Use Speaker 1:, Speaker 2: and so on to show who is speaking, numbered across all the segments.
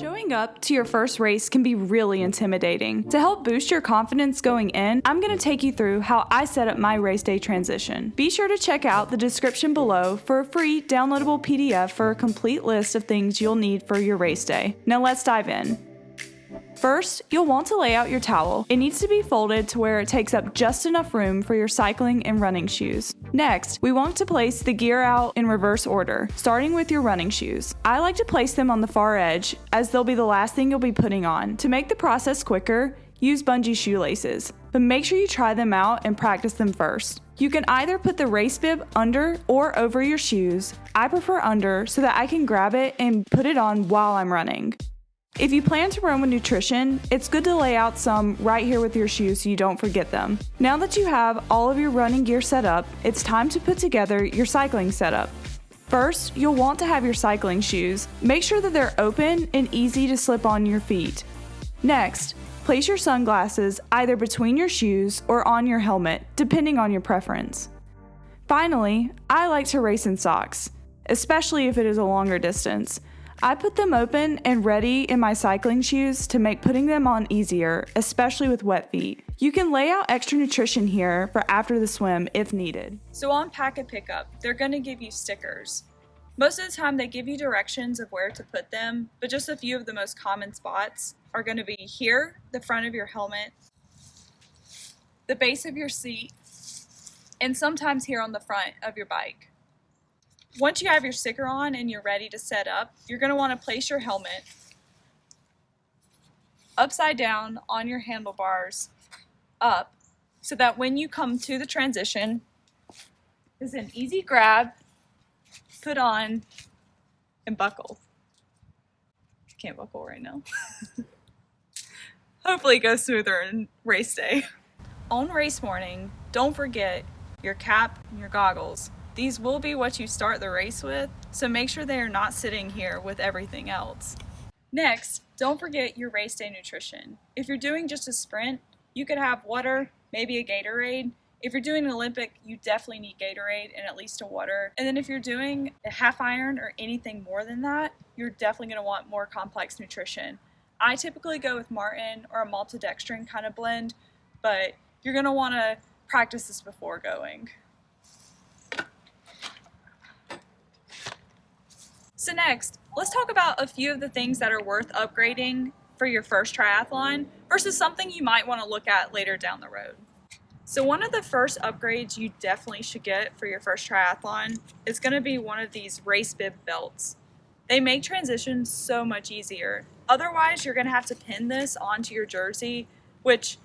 Speaker 1: Showing up to your first race can be really intimidating. To help boost your confidence going in, I'm going to take you through how I set up my race day transition. Be sure to check out the description below for a free downloadable PDF for a complete list of things you'll need for your race day. Now let's dive in. First, you'll want to lay out your towel. It needs to be folded to where it takes up just enough room for your cycling and running shoes. Next, we want to place the gear out in reverse order, starting with your running shoes. I like to place them on the far edge, as they'll be the last thing you'll be putting on. To make the process quicker, use bungee shoelaces, but make sure you try them out and practice them first. You can either put the race bib under or over your shoes. I prefer under so that I can grab it and put it on while I'm running. If you plan to run with nutrition, it's good to lay out some right here with your shoes so you don't forget them. Now that you have all of your running gear set up, it's time to put together your cycling setup. First, you'll want to have your cycling shoes. Make sure that they're open and easy to slip on your feet. Next, place your sunglasses either between your shoes or on your helmet, depending on your preference. Finally, I like to race in socks, especially if it is a longer distance. I put them open and ready in my cycling shoes to make putting them on easier, especially with wet feet. You can lay out extra nutrition here for after the swim if needed. So on Pack and Pickup, they're going to give you stickers. Most of the time they give you directions of where to put them, but just a few of the most common spots are going to be here, the front of your helmet, the base of your seat, and sometimes here on the front of your bike. Once you have your sticker on and you're ready to set up, you're going to want to place your helmet upside down on your handlebars up so that when you come to the transition, it's an easy grab, put on, and buckle. Can't buckle right now. Hopefully it goes smoother in race day. On race morning, don't forget your cap and your goggles. These will be what you start the race with, so make sure they are not sitting here with everything else. Next, don't forget your race day nutrition. If you're doing just a sprint, you could have water, maybe a Gatorade. If you're doing an Olympic, you definitely need Gatorade and at least a water. And then if you're doing a half iron or anything more than that, you're definitely going to want more complex nutrition. I typically go with Martin or a maltodextrin kind of blend, but you're going to want to practice this before going. So next, let's talk about a few of the things that are worth upgrading for your first triathlon versus something you might want to look at later down the road. So one of the first upgrades you definitely should get for your first triathlon is going to be one of these race bib belts. They make transitions so much easier. Otherwise, you're going to have to pin this onto your jersey, which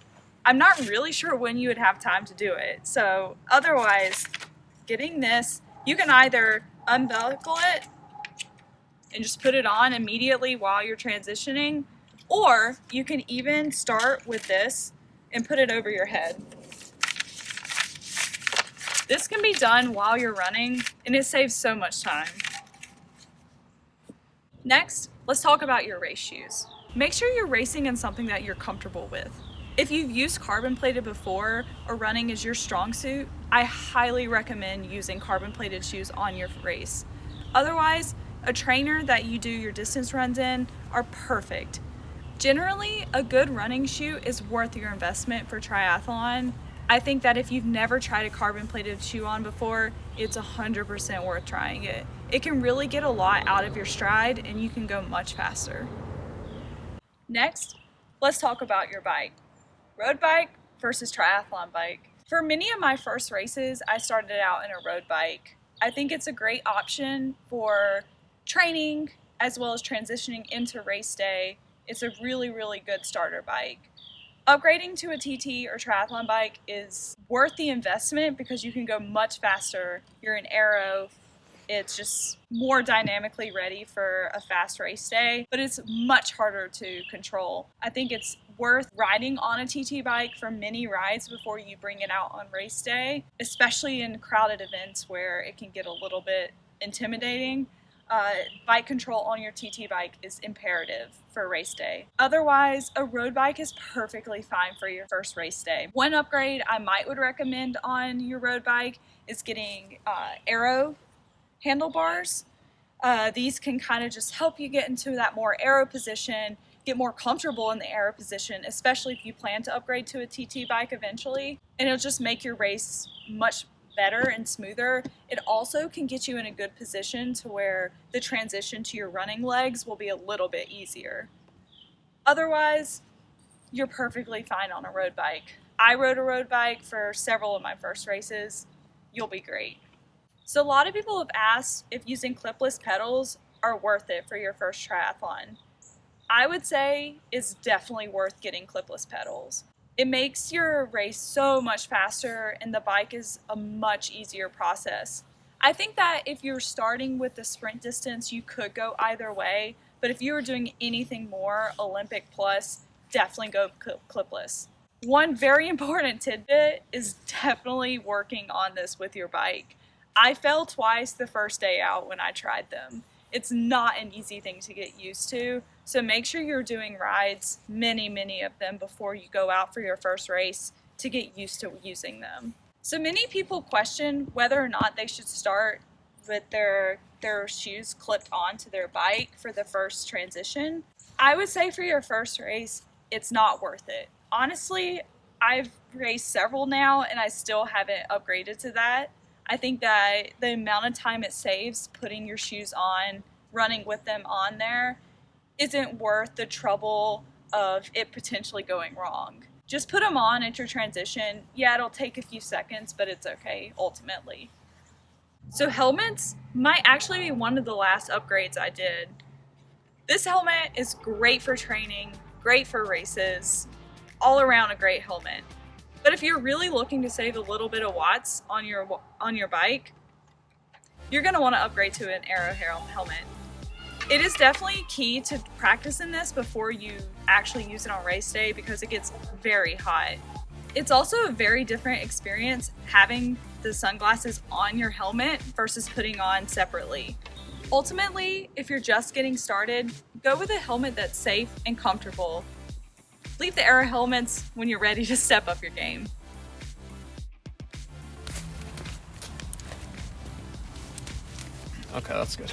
Speaker 1: I'm not really sure when you would have time to do it. So otherwise, getting this, you can either unbuckle it and just put it on immediately while you're transitioning, or you can even start with this and put it over your head. This can be done while you're running, and it saves so much time. Next, let's talk about your race shoes. Make sure you're racing in something that you're comfortable with. If you've used carbon plated before or running is your strong suit, I highly recommend using carbon plated shoes on your race. Otherwise, a trainer that you do your distance runs in are perfect. Generally, a good running shoe is worth your investment for triathlon. I think that if you've never tried a carbon plated shoe on before, it's 100% worth trying it. It can really get a lot out of your stride and you can go much faster. Next, let's talk about your bike. Road bike versus triathlon bike. For many of my first races, I started out in a road bike. I think it's a great option for training as well as transitioning into race day. It's a really, really good starter bike. Upgrading to a TT or triathlon bike is worth the investment because you can go much faster. You're an aero. It's just more dynamically ready for a fast race day, but it's much harder to control. I think it's worth riding on a TT bike for many rides before you bring it out on race day, especially in crowded events where it can get a little bit intimidating. Bike control on your TT bike is imperative for race day. Otherwise, a road bike is perfectly fine for your first race day. One upgrade I would recommend on your road bike is getting aero handlebars. These can kind of just help you get into that more aero position, get more comfortable in the aero position, especially if you plan to upgrade to a TT bike eventually. And it'll just make your race much better and smoother. It also can get you in a good position to where the transition to your running legs will be a little bit easier. Otherwise, you're perfectly fine on a road bike. I rode a road bike for several of my first races. You'll be great. So a lot of people have asked if using clipless pedals are worth it for your first triathlon. I would say it's definitely worth getting clipless pedals. It makes your race so much faster and the bike is a much easier process. I think that if you're starting with the sprint distance, you could go either way, but if you were doing anything more Olympic plus, definitely go clipless. One very important tidbit is definitely working on this with your bike. I fell twice the first day out when I tried them. It's not an easy thing to get used to, so make sure you're doing rides, many of them, before you go out for your first race to get used to using them. So many people question whether or not they should start with their shoes clipped onto their bike for the first transition. I would say for your first race, it's not worth it. Honestly, I've raced several now and I still haven't upgraded to that. I think that the amount of time it saves putting your shoes on, running with them on there, isn't worth the trouble of it potentially going wrong. Just put them on at your transition. Yeah, it'll take a few seconds, but it's okay, ultimately. So helmets might actually be one of the last upgrades I did. This helmet is great for training, great for races, all around a great helmet. But if you're really looking to save a little bit of watts on your bike, you're going to want to upgrade to an aero helmet. It is definitely key to practicing this before you actually use it on race day because it gets very hot. It's also a very different experience having the sunglasses on your helmet versus putting on separately. Ultimately, if you're just getting started, go with a helmet that's safe and comfortable. Leave the aero helmets when you're ready to step up your game.
Speaker 2: Okay, that's good.